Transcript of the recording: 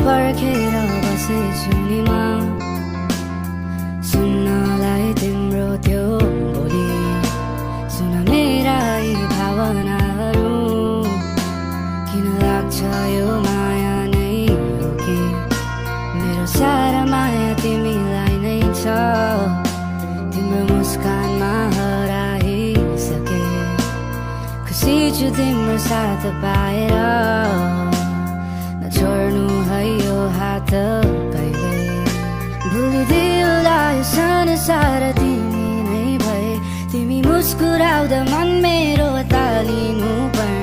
पर्खेर बसेछु नि म सुन्नलाई तिम्रो त्यो बोली। सुन मेरा यी भावनाहरू, किन लाग्छ यो माया नै हो कि मेरो सारा माया तिमीलाई नै छ। तिम्रो मुस्कानमा हराइसके, खुसी छु तिम्रो साथ पाएर। छोड्नु है यो हात कहिले, भुलिदिउँला यो संसार तिमी नै भए। तिमी मुस्कुराउँदा मन मेरो तालिनु पर्ने।